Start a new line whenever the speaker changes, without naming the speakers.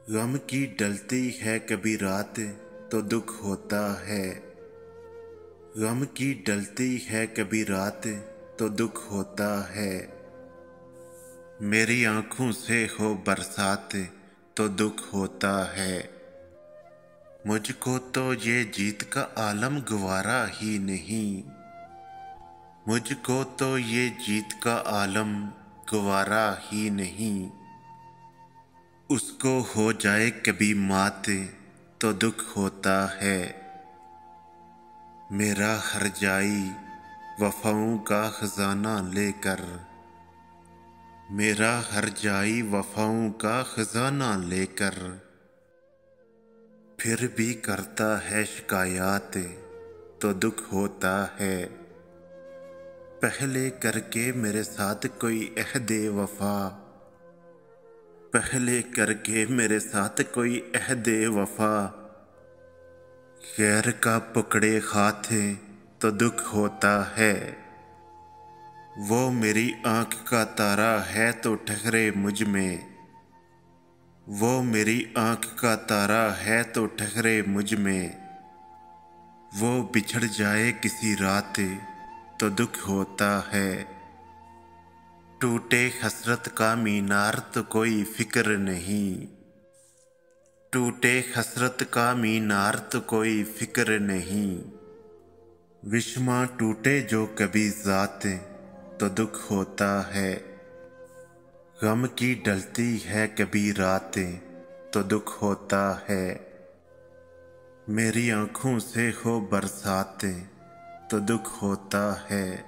गम की डलती है कभी रात तो दुख होता है। गम की डलती है कभी रात तो दुख होता है। मेरी आंखों से हो बरसात तो दुख होता है। मुझको तो ये जीत का आलम गवारा ही नहीं। मुझको तो ये जीत का आलम गवारा ही नहीं। उसको हो जाए कभी मात तो दुख होता है। मेरा हरजाई वफाओं का खजाना लेकर, मेरा हरजाई वफाओं का खजाना लेकर फिर भी करता है शिकायत तो दुख होता है। पहले करके मेरे साथ कोई अहदे वफा, पहले करके मेरे साथ कोई अहदे वफा गैर का पकड़े हाथ तो दुख होता है। वो मेरी आंख का तारा है तो ठहरे मुझ में, वो मेरी आंख का तारा है तो ठहरे मुझ में। वो बिछड़ जाए किसी रात तो दुख होता है। टूटे हसरत का मीनार तो कोई फिक्र नहीं, टूटे हसरत का मीनार तो कोई फिक्र नहीं। विस्मा टूटे जो कभी ज़ात तो दुख होता है। गम की डलती है कभी रातें तो दुख होता है। मेरी आंखों से हो बरसातें तो दुख होता है।